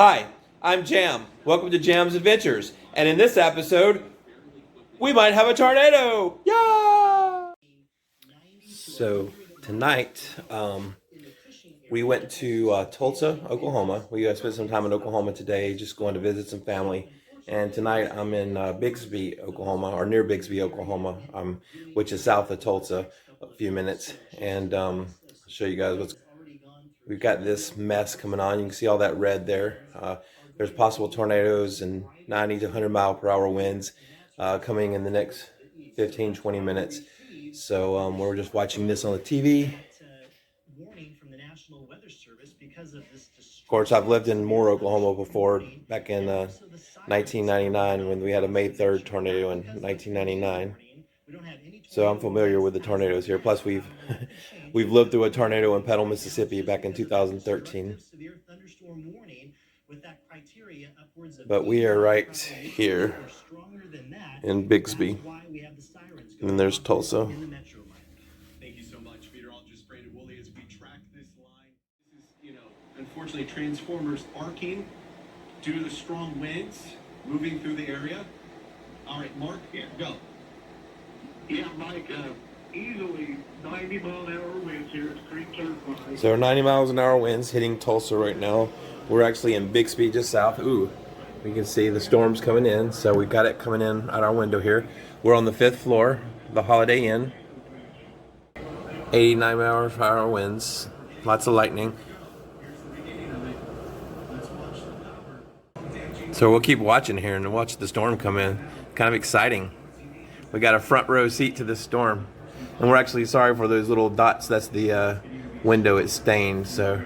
Hi, I'm Jam. Welcome to Jam's Adventures. And in this episode, we might have a tornado. Yeah! So tonight, we went to Tulsa, Oklahoma. We spent some time in Oklahoma today, just going to visit some family. And tonight I'm in Bixby, Oklahoma, or near Bixby, Oklahoma, which is south of Tulsa, a few minutes. And I'll show you guys what's. We've got this mess coming on. You can see all that red there. There's possible tornadoes and 90 to 100 mile per hour winds coming in the next 15-20 minutes. So we're just watching this on the TV. Of course, I've lived in Moore, Oklahoma before, back in 1999 when we had a May 3rd tornado in 1999. So I'm familiar with the tornadoes here. Plus, we've lived through a tornado in Petal, Mississippi back in 2013. But we are right here in Bixby. And then there's Tulsa. Thank you so much, meteorologist Brandon Woolley, as we track this line. This is, unfortunately, transformers arcing due to the strong winds moving through the area. All right, Mark, go. Yeah, Mike, easily 90-mile-an-hour winds here. It's creek turquoise. So 90 miles an hour winds hitting Tulsa right now. We're actually in Bixby, just south. Ooh, we can see the storm's coming in. So we got it coming in at our window here. We're on the 5th floor, the Holiday Inn. 89 miles per hour winds. Lots of lightning. So we'll keep watching here and watch the storm come in. Kind of exciting. We got a front row seat to this storm. And we're actually sorry for those little dots. That's the window. It's stained. So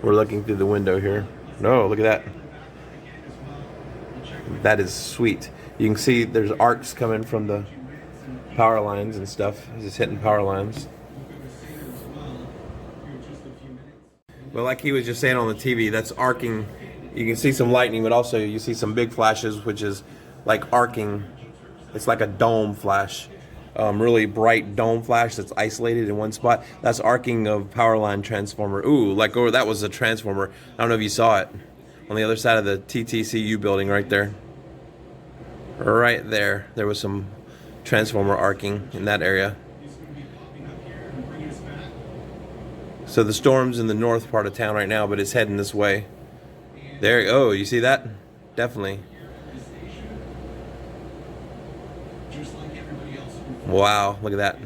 we're looking through the window here. No, look at that. That is sweet. You can see there's arcs coming from the power lines and stuff. It's just hitting power lines. Well, like he was just saying on the TV, that's arcing. You can see some lightning, but also you see some big flashes, which is like arcing. It's like a dome flash, really bright dome flash that's isolated in one spot. That's arcing of power line transformer. Ooh, like that was a transformer. I don't know if you saw it on the other side of the TTCU building right there. Right there, there was some transformer arcing in that area. So the storm's in the north part of town right now, but it's heading this way. There, oh, you see that? Definitely. Wow, look at that.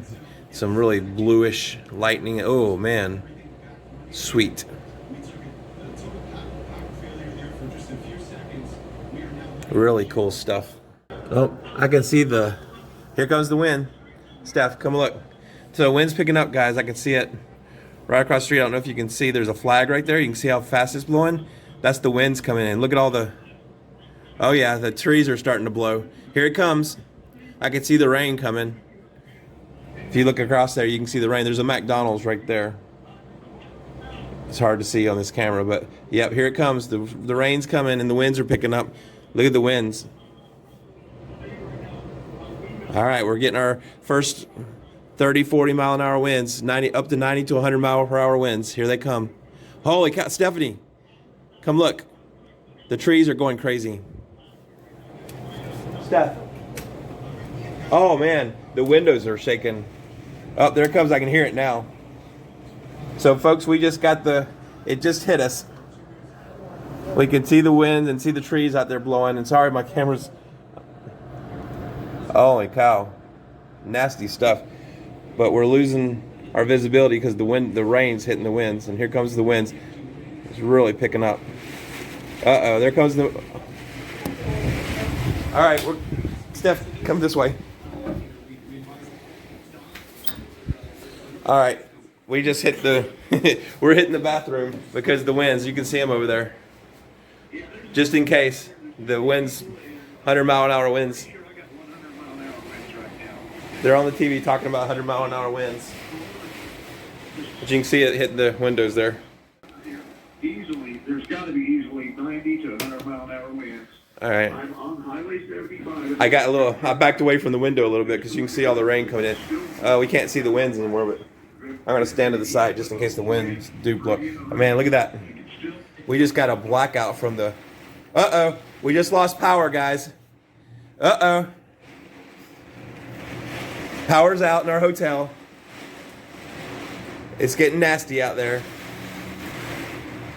Some really bluish lightning. Oh, man. Sweet. Really cool stuff. Oh, I can see here comes the wind. Steph, come look. So the wind's picking up, guys. I can see it right across the street. I don't know if you can see. There's a flag right there. You can see how fast it's blowing. That's the winds coming in. Look at all the... Oh, yeah, the trees are starting to blow. Here it comes. I can see the rain coming. If you look across there, you can see the rain. There's a McDonald's right there. It's hard to see on this camera, but yep, here it comes. The rain's coming and the winds are picking up. Look at the winds. All right, we're getting our first 30, 40 mile an hour winds, up to 90 to 100 mile per hour winds. Here they come. Holy cow, Stephanie, come look. The trees are going crazy. Steph. Oh man, the windows are shaking. Oh, there it comes. I can hear it now. So folks, we just got it just hit us. We can see the wind and see the trees out there blowing. And sorry, my camera's, holy cow, nasty stuff. But we're losing our visibility because the rain's hitting the winds. And here comes the winds. It's really picking up. Uh-oh, there comes the... All right, Steph, come this way. All right, we just hit we're hitting the bathroom because the winds, you can see them over there. Just in case, the winds, 100 mile an hour winds. They're on the TV talking about 100 mile an hour winds. But you can see it hitting the windows there. There's got to be easily 90 to 100 mile an hour winds. All right. I'm on Highway 75. I backed away from the window a little bit because you can see all the rain coming in. We can't see the winds anymore, but I'm going to stand to the side just in case the winds do blow. Oh, man, look at that. We just got a blackout from the... Uh-oh. We just lost power, guys. Uh-oh. Power's out in our hotel. It's getting nasty out there.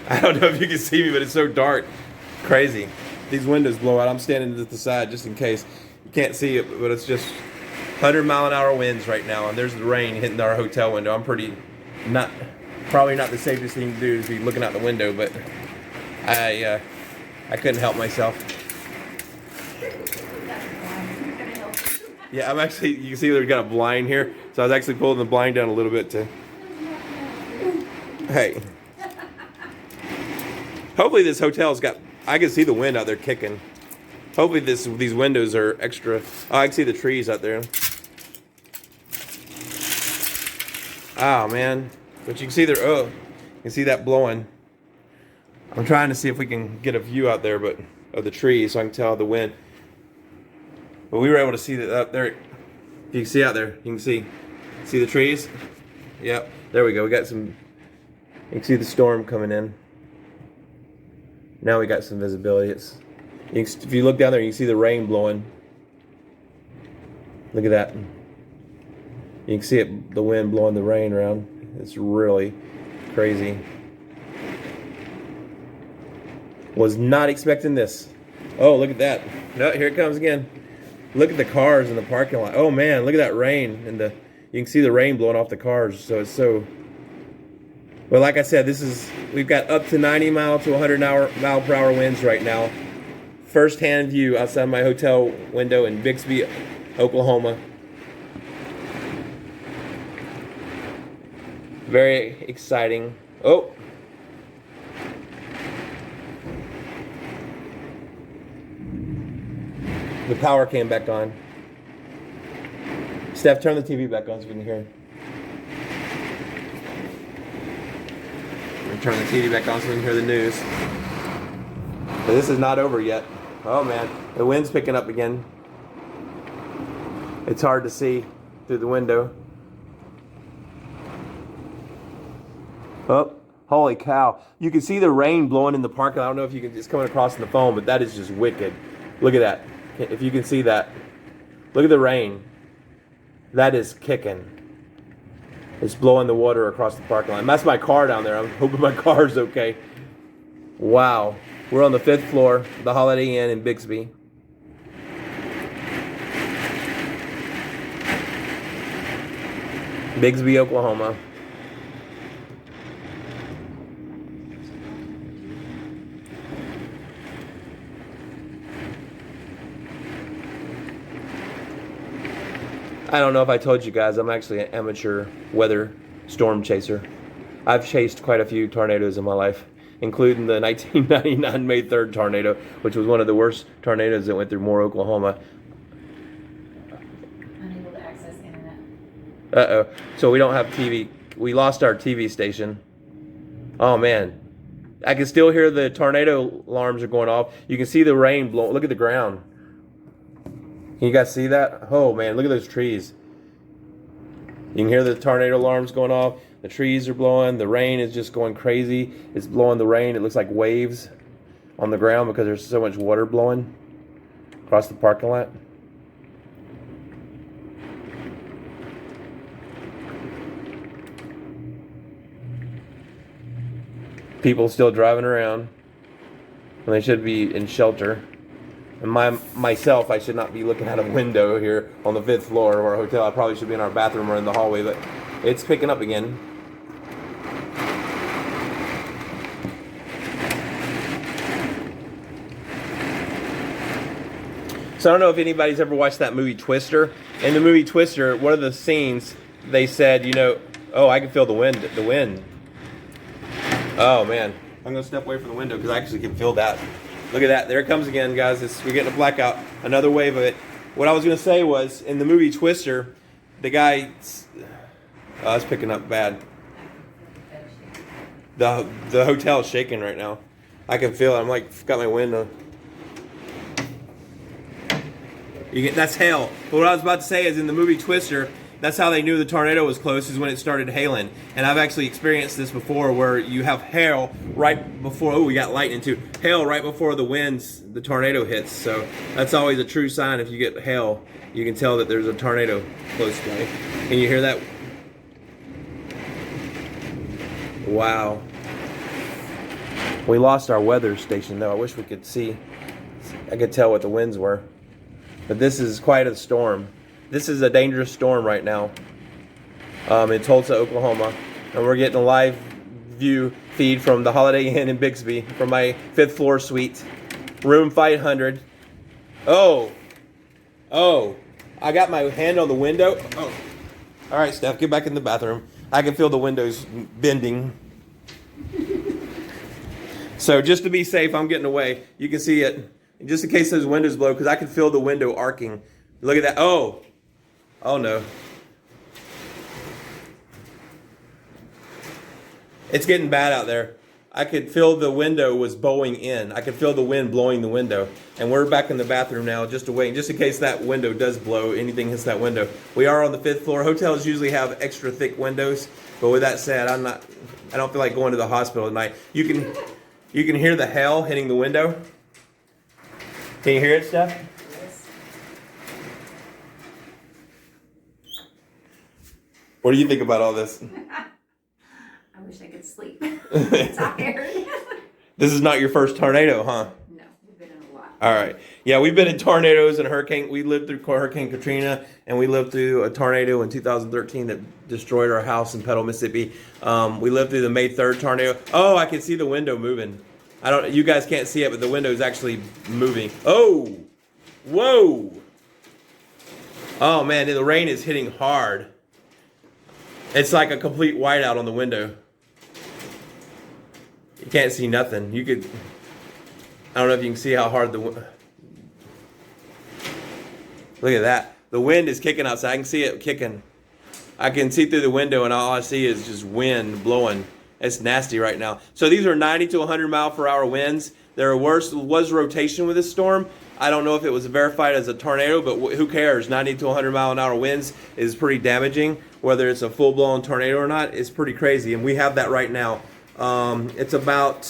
I don't know if you can see me, but it's so dark. Crazy. These windows blow out. I'm standing to the side just in case. You can't see it, but it's just 100-mile-an-hour winds right now, and there's the rain hitting our hotel window. I'm probably not the safest thing to do is be looking out the window, but I couldn't help myself. Yeah, I'm actually, you can see we've got a blind here, so I was actually pulling the blind down a little bit to, hey. Hopefully this hotel's got, I can see the wind out there kicking. Hopefully these windows are extra. Oh, I can see the trees out there. Oh man, but you can see there. Oh, you can see that blowing. I'm trying to see if we can get a view out there, but of the trees, so I can tell the wind. But we were able to see that up there. You can see out there. You can see the trees. Yep, there we go. We got some. You can see the storm coming in. Now we got some visibility. If you look down there, you can see the rain blowing. Look at that. You can see the wind blowing the rain around. It's really crazy. Was not expecting this. Oh, look at that. No, here it comes again. Look at the cars in the parking lot. Oh man, look at that rain. And you can see the rain blowing off the cars. So it's so... Well, like I said, we've got up to 90 mile to 100 mile per hour winds right now. First-hand view outside my hotel window in Bixby, Oklahoma. Very exciting. Oh. The power came back on. Steph, turn the TV back on so we can hear. Turn the TV back on so we can hear the news. But this is not over yet. Oh man, the wind's picking up again. It's hard to see through the window. Oh, holy cow. You can see the rain blowing in the parking lot. I don't know if you can, it's coming across in the phone, but that is just wicked. Look at that. If you can see that. Look at the rain. That is kicking. It's blowing the water across the parking lot. And that's my car down there. I'm hoping my car's okay. Wow. We're on the 5th floor of the Holiday Inn in Bixby. Bixby, Oklahoma. I don't know if I told you guys, I'm actually an amateur weather storm chaser. I've chased quite a few tornadoes in my life, including the 1999 May 3rd tornado, which was one of the worst tornadoes that went through Moore, Oklahoma. Unable to access internet. Uh-oh. So we don't have TV. We lost our TV station. Oh, man. I can still hear the tornado alarms are going off. You can see the rain blowing. Look at the ground. Can you guys see that? Oh man, look at those trees. You can hear the tornado alarms going off. The trees are blowing. The rain is just going crazy. It's blowing the rain. It looks like waves on the ground because there's so much water blowing across the parking lot. People still driving around when they should be in shelter. And myself, I should not be looking out a window here on the 5th floor of our hotel. I probably should be in our bathroom or in the hallway, but it's picking up again. So I don't know if anybody's ever watched that movie Twister. In the movie Twister, one of the scenes, they said, you know, oh, I can feel the wind. Oh man, I'm gonna step away from the window because I actually can feel that. Look at that. There it comes again, guys. We're getting a blackout. Another wave of it. What I was going to say was, in the movie Twister, the guy... Oh, it's picking up bad. The hotel is shaking right now. I can feel it. I'm like, got my window. That's hail. But what I was about to say is, in the movie Twister, That's how they knew the tornado was close, is when it started hailing. And I've actually experienced this before, where you have hail right before, oh, we got lightning too, hail right before the tornado hits. So that's always a true sign. If you get hail, you can tell that there's a tornado close by. Can you hear that? Wow. We lost our weather station though. I wish we could see. I could tell what the winds were. But this is quite a storm. This is a dangerous storm right now in Tulsa, Oklahoma. And we're getting a live view feed from the Holiday Inn in Bixby from my 5th floor suite. Room 500. Oh, I got my hand on the window. Oh. All right, Steph, get back in the bathroom. I can feel the windows bending. So just to be safe, I'm getting away. You can see it. Just in case those windows blow, because I can feel the window arcing. Look at that. Oh no. It's getting bad out there. I could feel the window was bowing in. I could feel the wind blowing the window. And we're back in the bathroom now, just waiting, just in case that window does blow, anything hits that window. We are on the 5th floor. Hotels usually have extra thick windows. But with that said, I don't feel like going to the hospital at night. You can hear the hail hitting the window. Can you hear it, Steph? Yes. What do you think about all this? I wish I could sleep. I'm tired. This is not your first tornado, huh? No, we've been in a lot. All right. Yeah, we've been in tornadoes and hurricane. We lived through Hurricane Katrina, and we lived through a tornado in 2013 that destroyed our house in Petal, Mississippi. We lived through the May 3rd tornado. Oh, I can see the window moving. You guys can't see it, but the window is actually moving. Oh, whoa. Oh man, the rain is hitting hard. It's like a complete whiteout on the window. You can't see nothing. I don't know if you can see how hard look at that. The wind is kicking outside. I can see it kicking. I can see through the window, and all I see is just wind blowing. It's nasty right now. So these are 90 to 100 mile per hour winds. There was rotation with this storm. I don't know if it was verified as a tornado, but who cares? 90 to 100 mile an hour winds is pretty damaging. Whether it's a full-blown tornado or not, it's pretty crazy. And we have that right now. It's about,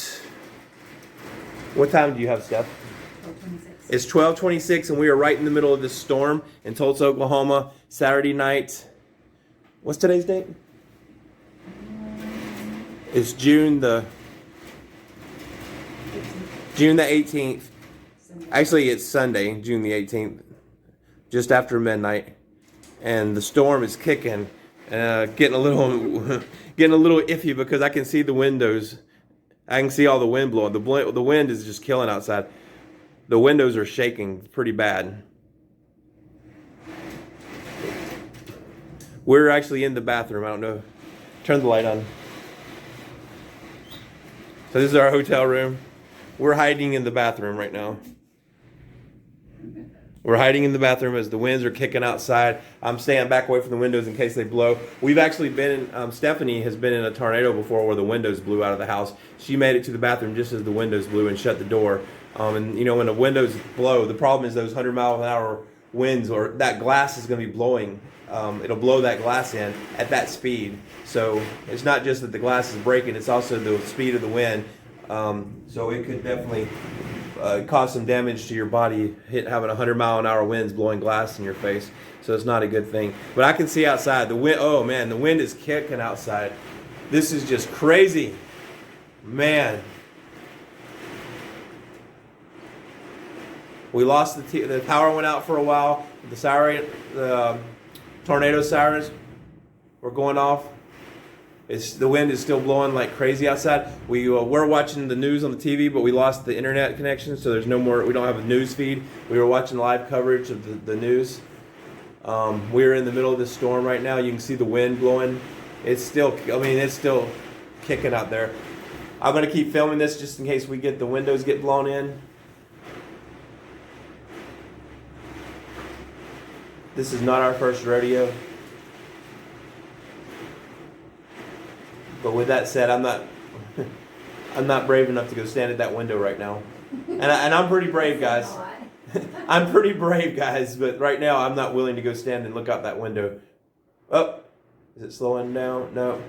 what time do you have, Steph? 12:26. It's 12:26, and we are right in the middle of this storm in Tulsa, Oklahoma. Saturday night. What's today's date? It's June the 18th. Actually, it's Sunday, June the 18th, just after midnight, and the storm is kicking, getting a little iffy because I can see the windows. I can see all the wind blowing. The wind is just killing outside. The windows are shaking pretty bad. We're actually in the bathroom. I don't know. Turn the light on. So this is our hotel room. We're hiding in the bathroom right now. We're hiding in the bathroom as the winds are kicking outside. I'm staying back away from the windows in case they blow. We've actually been in, Stephanie has been in a tornado before where the windows blew out of the house. She made it to the bathroom just as the windows blew and shut the door. And you know, when the windows blow, the problem is those 100 mile an hour winds, or that glass is going to be blowing. It'll blow that glass in at that speed. So it's not just that the glass is breaking, it's also the speed of the wind. So it could definitely cause some damage to your body, having 100 mile an hour winds blowing glass in your face. So it's not a good thing. But I can see outside the wind. Oh man, the wind is kicking outside. This is just crazy, man. We lost the power went out for a while. The tornado sirens were going off. The wind is still blowing like crazy outside. We're watching the news on the TV, but we lost the internet connection, so there's no more. We don't have a news feed. We were watching live coverage of the news. We're in the middle of this storm right now. You can see the wind blowing. It's still kicking out there. I'm gonna keep filming this just in case the windows get blown in. This is not our first rodeo. But with that said, I'm not brave enough to go stand at that window right now. And I'm pretty brave, guys. I'm pretty brave, guys, but right now I'm not willing to go stand and look out that window. Is it slowing down? No.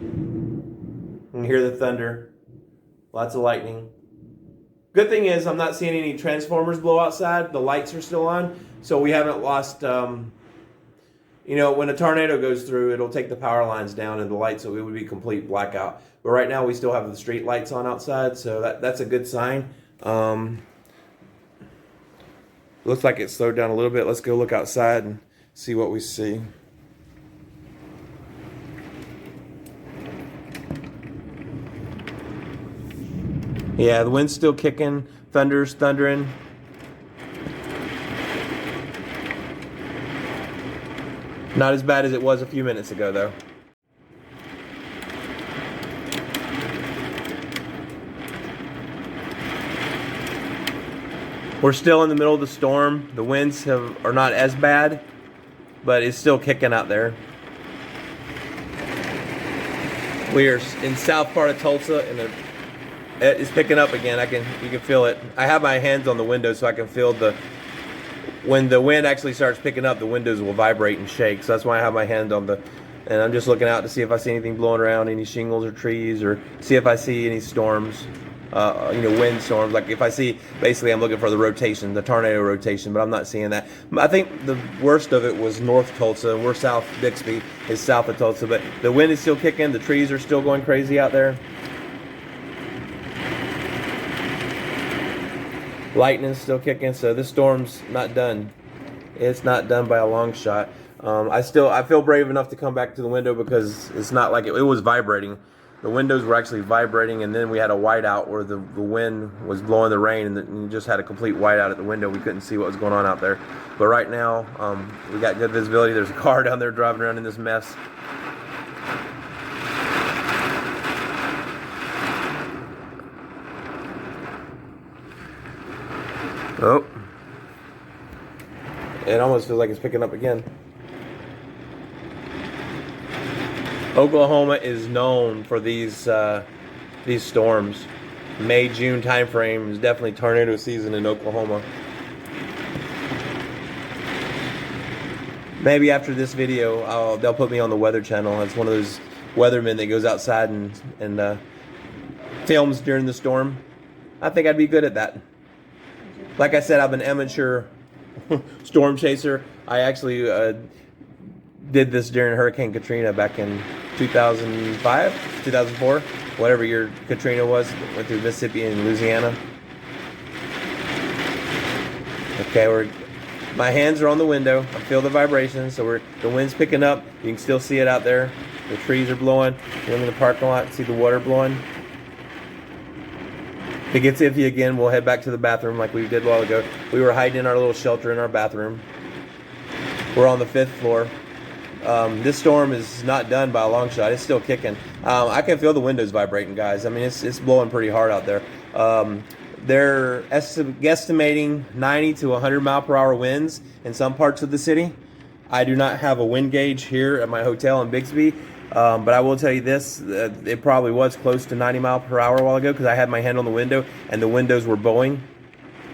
You can hear the thunder. Lots of lightning. Good thing is I'm not seeing any transformers blow outside. The lights are still on, so we haven't lost. When a tornado goes through, it'll take the power lines down and the lights, so it would be complete blackout. But right now we still have the street lights on outside, so that's a good sign. Looks like it slowed down a little bit. Let's go look outside and see what we see. Yeah, the wind's still kicking. Thunder's thundering. Not as bad as it was a few minutes ago, though. We're still in the middle of the storm. The winds are not as bad, but it's still kicking out there. We are in south part of Tulsa, and it's picking up again. You can feel it. I have my hands on the window so I can feel when the wind actually starts picking up, the windows will vibrate and shake. So that's why I have my hand on and I'm just looking out to see if I see anything blowing around, any shingles or trees, or see if I see any storms, wind storms. Like if I see, basically I'm looking for the rotation, the tornado rotation, but I'm not seeing that. I think the worst of it was North Tulsa, and we're south. Bixby is south of Tulsa, but the wind is still kicking. The trees are still going crazy out there. Lightning's still kicking, so this storm's not done. It's not done by a long shot. I feel brave enough to come back to the window because it's not like it was vibrating. The windows were actually vibrating, and then we had a whiteout where the wind was blowing the rain, and you just had a complete whiteout at the window. We couldn't see what was going on out there. But right now, we got good visibility. There's a car down there driving around in this mess. Oh, it almost feels like it's picking up again. Oklahoma is known for these storms. May, June time frame is definitely tornado season in Oklahoma. Maybe after this video, they'll put me on the Weather Channel. It's one of those weathermen that goes outside and films during the storm. I think I'd be good at that. Like I said, I'm an amateur storm chaser. I actually did this during Hurricane Katrina back in 2005, 2004, whatever year Katrina was. Went through Mississippi and Louisiana. Okay, my hands are on the window. I feel the vibration, so the wind's picking up. You can still see it out there. The trees are blowing. You're in the parking lot, see the water blowing. If it gets iffy again, we'll head back to the bathroom like we did a while ago. We were hiding in our little shelter in our bathroom. We're on the 5th floor. This storm is not done by a long shot. It's still kicking. I can feel the windows vibrating, guys. I mean, it's blowing pretty hard out there. They're guesstimating 90 to 100 mile per hour winds in some parts of the city. I do not have a wind gauge here at my hotel in Bixby. But I will tell you this, it probably was close to 90 mile per hour a while ago because I had my hand on the window and the windows were bowing.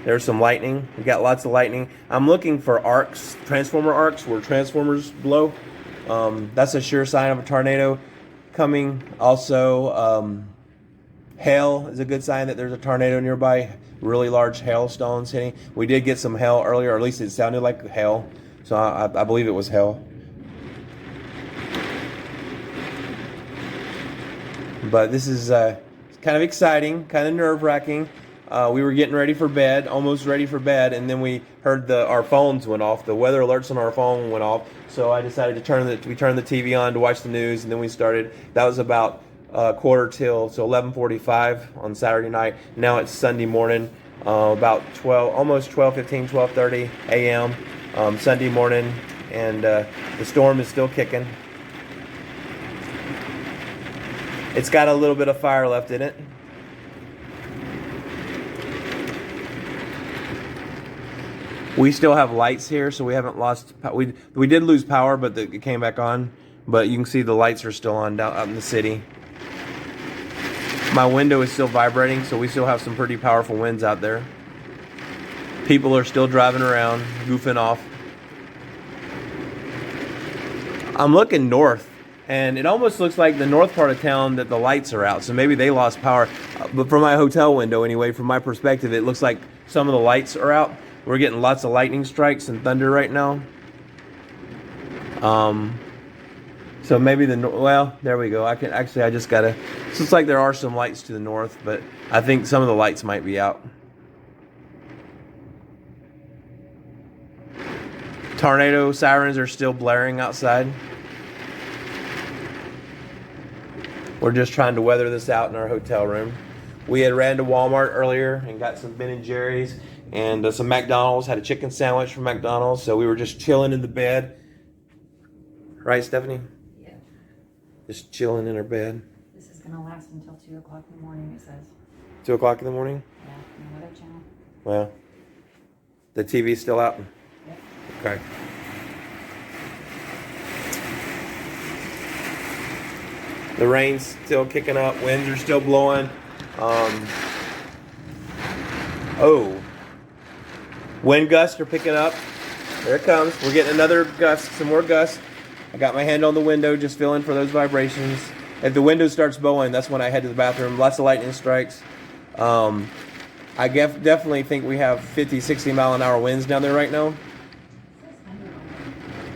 There's some lightning. We got lots of lightning. I'm looking for arcs, transformer arcs where transformers blow. That's a sure sign of a tornado coming. Also, hail is a good sign that there's a tornado nearby. Really large hailstones hitting. We did get some hail earlier, or at least it sounded like hail. So I believe it was hail. But this is kind of exciting, kind of nerve-wracking. We were getting ready for bed, almost ready for bed, and then we heard our phones went off. The weather alerts on our phone went off, so I decided to we turned the TV on to watch the news, and then we started. That was about quarter till, so 11:45 on Saturday night. Now it's Sunday morning, about 12:15, 12:30 a.m. Sunday morning, and the storm is still kicking. It's got a little bit of fire left in it. We still have lights here, so we haven't lost. We did lose power, but it came back on. But you can see the lights are still on out in the city. My window is still vibrating, so we still have some pretty powerful winds out there. People are still driving around, goofing off. I'm looking north, and it almost looks like the north part of town that the lights are out. So maybe they lost power. But from my hotel window, anyway, from my perspective, it looks like some of the lights are out. We're getting lots of lightning strikes and thunder right now. So maybe well, there we go. I just gotta. It looks like there are some lights to the north, but I think some of the lights might be out. Tornado sirens are still blaring outside. We're just trying to weather this out in our hotel room. We had ran to Walmart earlier and got some Ben & Jerry's and some McDonald's. Had a chicken sandwich from McDonald's, so we were just chilling in the bed. Right, Stephanie? Yeah. Just chilling in our bed. This is going to last until 2 o'clock in the morning, it says. 2 o'clock in the morning? Yeah, no other channel. Well, the TV's still out? Yep. Okay. The rain's still kicking up. Winds are still blowing. Wind gusts are picking up. There it comes. We're getting another gust, some more gusts. I got my hand on the window, just feeling for those vibrations. If the window starts blowing, that's when I head to the bathroom. Lots of lightning strikes. I definitely think we have 50, 60 mile an hour winds down there right now.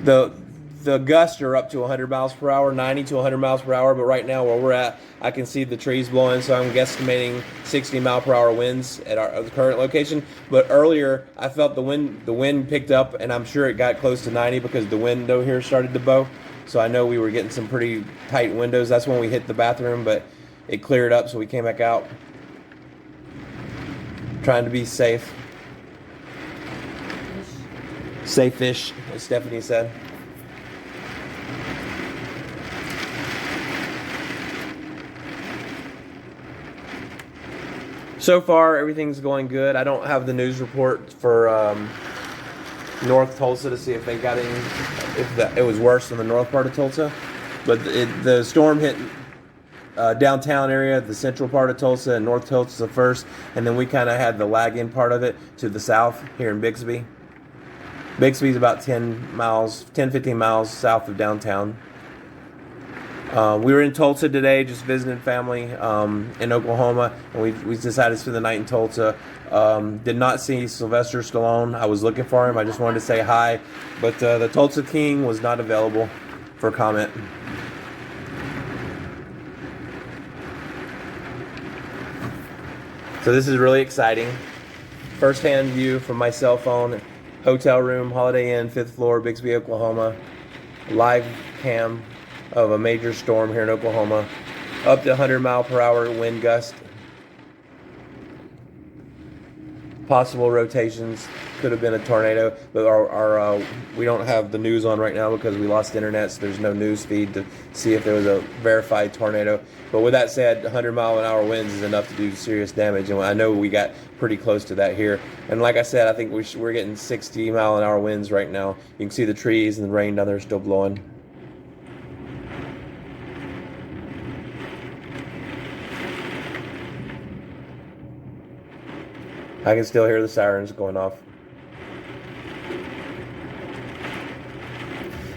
The gusts are up to 100 miles per hour, 90 to 100 miles per hour, but right now where we're at, I can see the trees blowing, so I'm guesstimating 60 mile per hour winds at our current location. But earlier, I felt the wind picked up, and I'm sure it got close to 90 because the window here started to bow. So I know we were getting some pretty tight windows. That's when we hit the bathroom, but it cleared up, so we came back out. Trying to be safe. Safe-ish, as Stephanie said. So far, everything's going good. I don't have the news report for North Tulsa to see if they got any, it was worse in the north part of Tulsa. But the storm hit downtown area, the central part of Tulsa, and North Tulsa first, and then we kind of had the lag-in part of it to the south here in Bixby. Bixby's about 10, 15 miles south of downtown. We were in Tulsa today, just visiting family in Oklahoma, and we decided to spend the night in Tulsa. Did not see Sylvester Stallone. I was looking for him. I just wanted to say hi, but the Tulsa King was not available for comment. So this is really exciting. First-hand view from my cell phone. Hotel room, Holiday Inn, 5th floor, Bixby, Oklahoma. Live cam of a major storm here in Oklahoma. Up to 100 mile per hour wind gust. Possible rotations. Could have been a tornado, but we don't have the news on right now because we lost internet, so there's no news feed to see if there was a verified tornado. But with that said, 100 mile an hour winds is enough to do serious damage, and I know we got pretty close to that here. And like I said, I think we're getting 60 mile an hour winds right now. You can see the trees and the rain down there still blowing. I can still hear the sirens going off.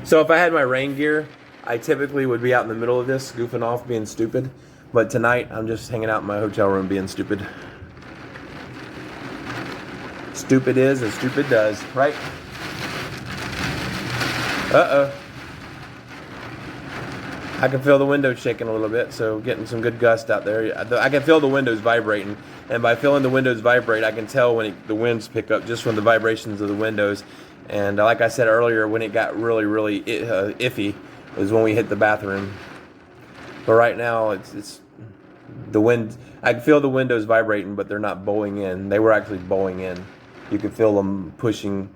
So if I had my rain gear, I typically would be out in the middle of this, goofing off, being stupid. But tonight, I'm just hanging out in my hotel room being stupid. Stupid is as stupid does, right? Uh-oh. I can feel the windows shaking a little bit, so getting some good gust out there. I can feel the windows vibrating, and by feeling the windows vibrate, I can tell when the winds pick up just from the vibrations of the windows. And like I said earlier, when it got really, really iffy was when we hit the bathroom. But right now, it's the wind. I can feel the windows vibrating, but they're not bowing in. They were actually bowing in. You could feel them pushing.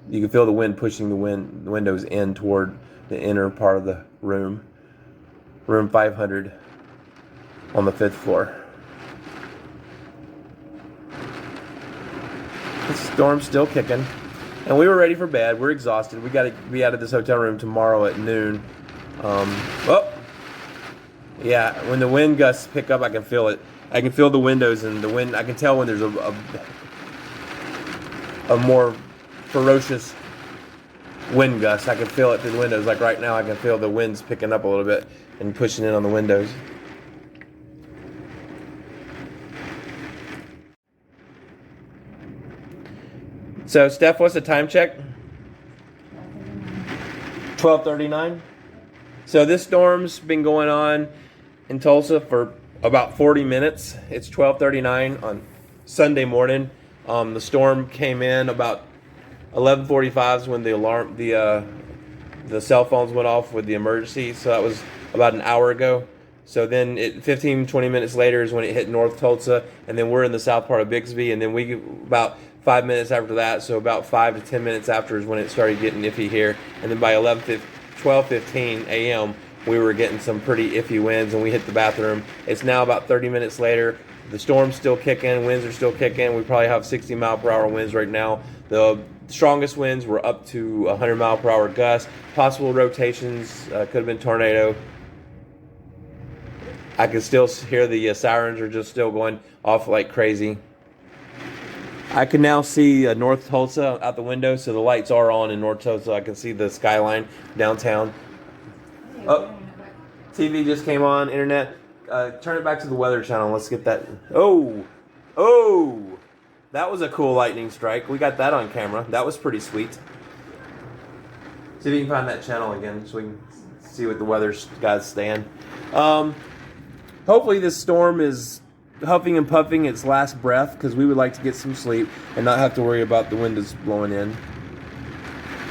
You could feel the wind pushing the windows in toward the inner part of the room. Room 500 on the 5th floor. The storm's still kicking. And we were ready for bed. We're exhausted. We got to be out of this hotel room tomorrow at noon. Yeah, when the wind gusts pick up, I can feel it. I can feel the windows and the wind. I can tell when there's a more ferocious wind gusts. I can feel it through the windows. Like right now, I can feel the winds picking up a little bit and pushing in on the windows. So, Steph, what's the time check? 12:39. So this storm's been going on in Tulsa for about 40 minutes. It's 12:39 on Sunday morning. The storm came in about 11:45 is when the cell phones went off with the emergency. So that was about an hour ago. So then 15-20 minutes later is when it hit North Tulsa, and then we're in the south part of Bixby, and then we about 5 minutes after that, so about 5 to 10 minutes after is when it started getting iffy here. And then by 12:15 a.m., we were getting some pretty iffy winds, and we hit the bathroom. It's now about 30 minutes later. The storm's still kicking. Winds are still kicking. We probably have 60-mile-per-hour winds right now. The strongest winds were up to 100-mile-per-hour gusts. Possible rotations, could have been tornado. I can still hear the sirens are just still going off like crazy. I can now see North Tulsa out the window, so the lights are on in North Tulsa. I can see the skyline downtown. Oh, TV just came on, internet. Turn it back to the Weather Channel. Let's get that. Oh, that was a cool lightning strike. We got that on camera. That was pretty sweet. See if you can find that channel again so we can see what the weather guys saying. Hopefully this storm is huffing and puffing its last breath, because we would like to get some sleep and not have to worry about the windows blowing in.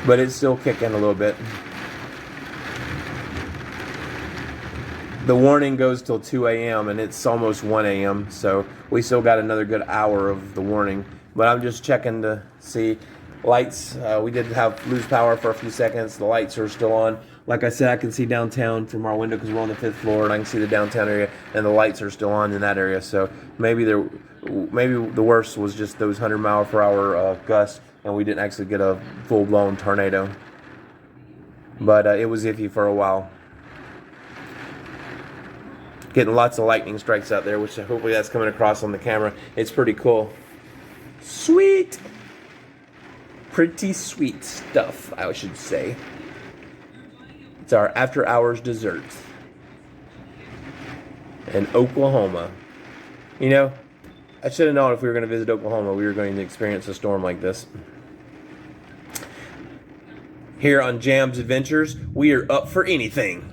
But it's still kicking a little bit. The warning goes till 2 a.m. and it's almost 1 a.m. So we still got another good hour of the warning. But I'm just checking to see lights. We did lose power for a few seconds. The lights are still on. Like I said, I can see downtown from our window because we're on the 5th floor, and I can see the downtown area, and the lights are still on in that area. So maybe the worst was just those 100-mile-per-hour gusts, and we didn't actually get a full-blown tornado. But it was iffy for a while. Getting lots of lightning strikes out there, which hopefully that's coming across on the camera. It's pretty cool. Sweet. Pretty sweet stuff, I should say. It's our after-hours dessert in Oklahoma. You know, I should have known if we were going to visit Oklahoma, we were going to experience a storm like this. Here on Jam's Adventures, we are up for anything.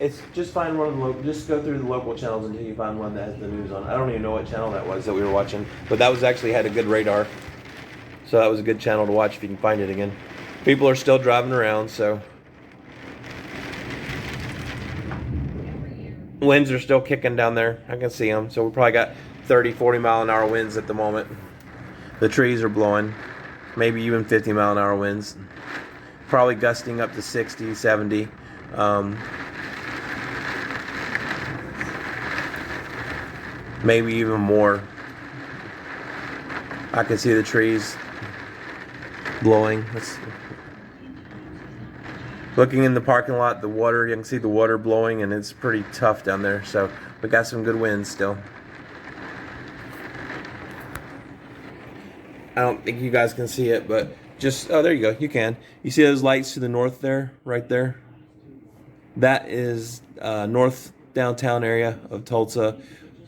It's just find one of the just go through the local channels until you find one that has the news on. I don't even know what channel that was that we were watching, but that was actually had a good radar. So that was a good channel to watch if you can find it again. People are still driving around, so winds are still kicking down there. I can see them. So we probably got 30-40 mile an hour winds at the moment. The trees are blowing, maybe even 50 mile an hour winds. Probably gusting up to 60, 70. Maybe even more. I can see the trees blowing. Looking in the parking lot, the water, you can see the water blowing, and it's pretty tough down there. So we got some good winds still. I don't think you guys can see it, but just, oh, there you go. You can. You see those lights to the north there, right there? That is north downtown area of Tulsa.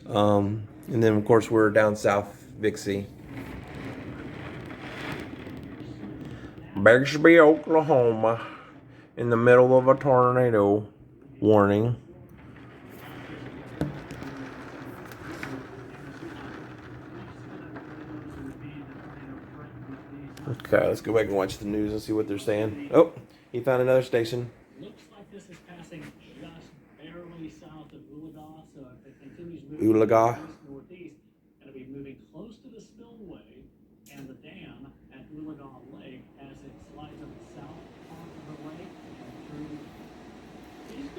And then, of course, we're down south, Bixby. Bixby, Oklahoma, in the middle of a tornado warning. Okay, let's go back and watch the news and see what they're saying. Oh, he found another station. Looks like this is passing just barely south of Ulaga, so if it continues moving northeast, it'll be moving close to the spillway and the dam at Ulaga Lake as it slides on the south part of the lake and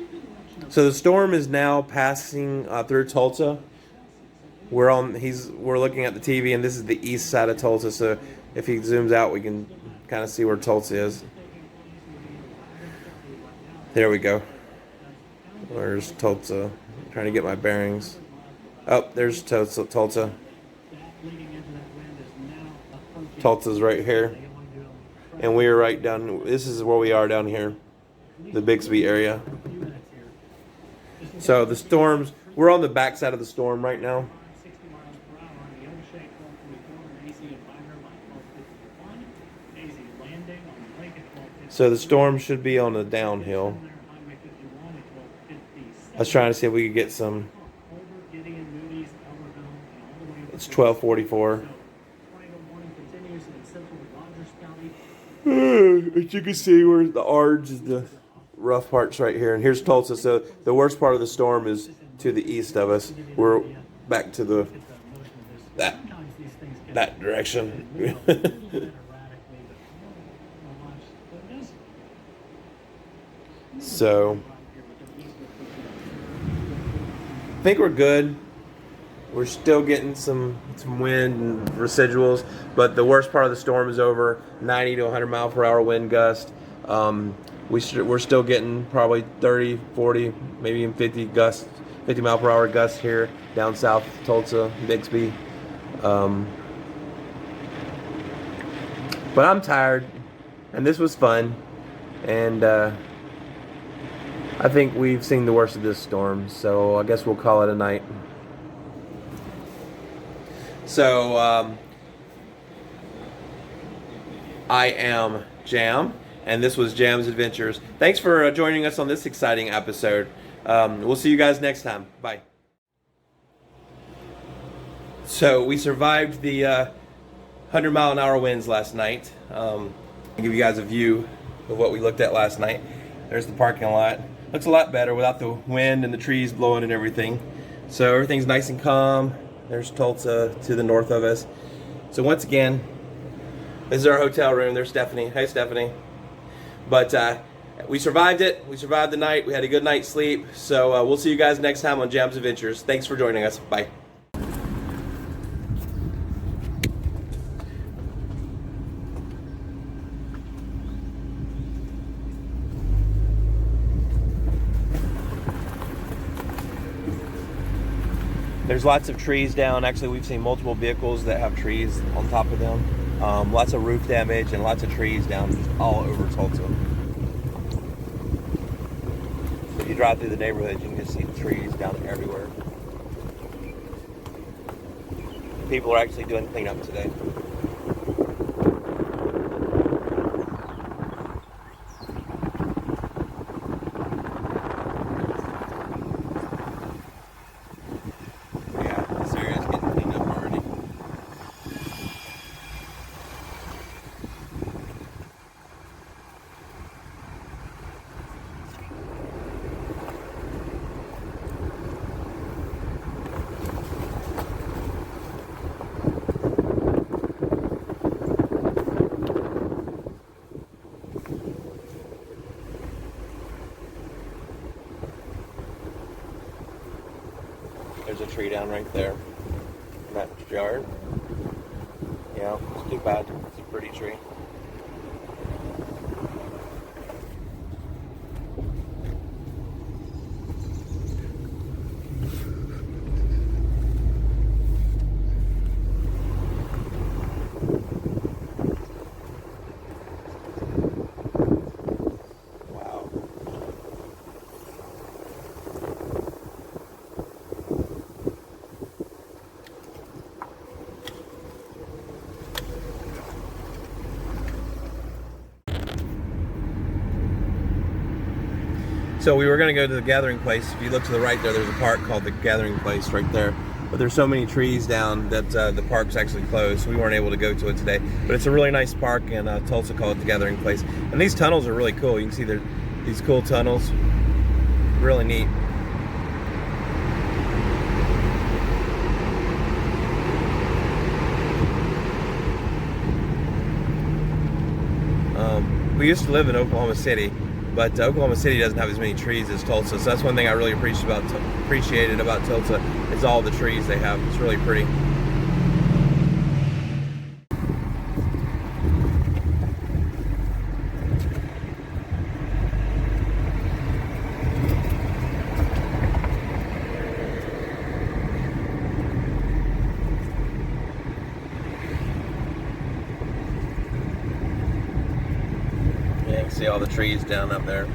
through. So the storm is now passing through Tulsa. We're looking at the TV, and this is the east side of Tulsa. So if he zooms out, we can kind of see where Tulsa is. There we go. Where's Tulsa? I'm trying to get my bearings. Oh, there's Tulsa. Tulsa's right here. And we are right down, this is where we are down here, the Bixby area. So the storms, we're on the backside of the storm right now. So the storm should be on the downhill. I was trying to see if we could get some. It's 12:44. As you can see, where the Arge is the rough parts right here, and here's Tulsa. So the worst part of the storm is to the east of us. We're back to the that direction. So I think we're good. We're still getting some wind and residuals, but the worst part of the storm is over. 90 to 100 mile per hour wind gust. We're still getting probably 30, 40, maybe even 50 mile per hour gusts here down south, Tulsa, Bixby. But I'm tired, and this was fun, and I think we've seen the worst of this storm, so I guess we'll call it a night. So, I am Jam, and this was Jam's Adventures. Thanks for joining us on this exciting episode. We'll see you guys next time. Bye. So, we survived the 100-mile-an-hour winds last night. I'll give you guys a view of what we looked at last night. There's the parking lot. Looks a lot better without the wind and the trees blowing and everything. So everything's nice and calm. There's Tulsa to the north of us. So once again, this is our hotel room. There's Stephanie. Hey, Stephanie. But we survived it. We survived the night. We had a good night's sleep. So we'll see you guys next time on Jam's Adventures. Thanks for joining us. Bye. There's lots of trees down. Actually, we've seen multiple vehicles that have trees on top of them. Lots of roof damage and lots of trees down just all over Tulsa. If you drive through the neighborhood, you can just see trees down everywhere. People are actually doing cleanup today. There's a tree down right there in that yard. Yeah, it's too bad. It's a pretty tree. So we were going to go to the gathering place. If you look to the right there's a park called the Gathering Place right there. But there's so many trees down that the park's actually closed, so we weren't able to go to it today. But it's a really nice park, and Tulsa called it the Gathering Place. And these tunnels are really cool. You can see these cool tunnels. Really neat. We used to live in Oklahoma City, but Oklahoma City doesn't have as many trees as Tulsa, so that's one thing I really appreciated about Tulsa is all the trees they have. It's really pretty. see all the trees down up there.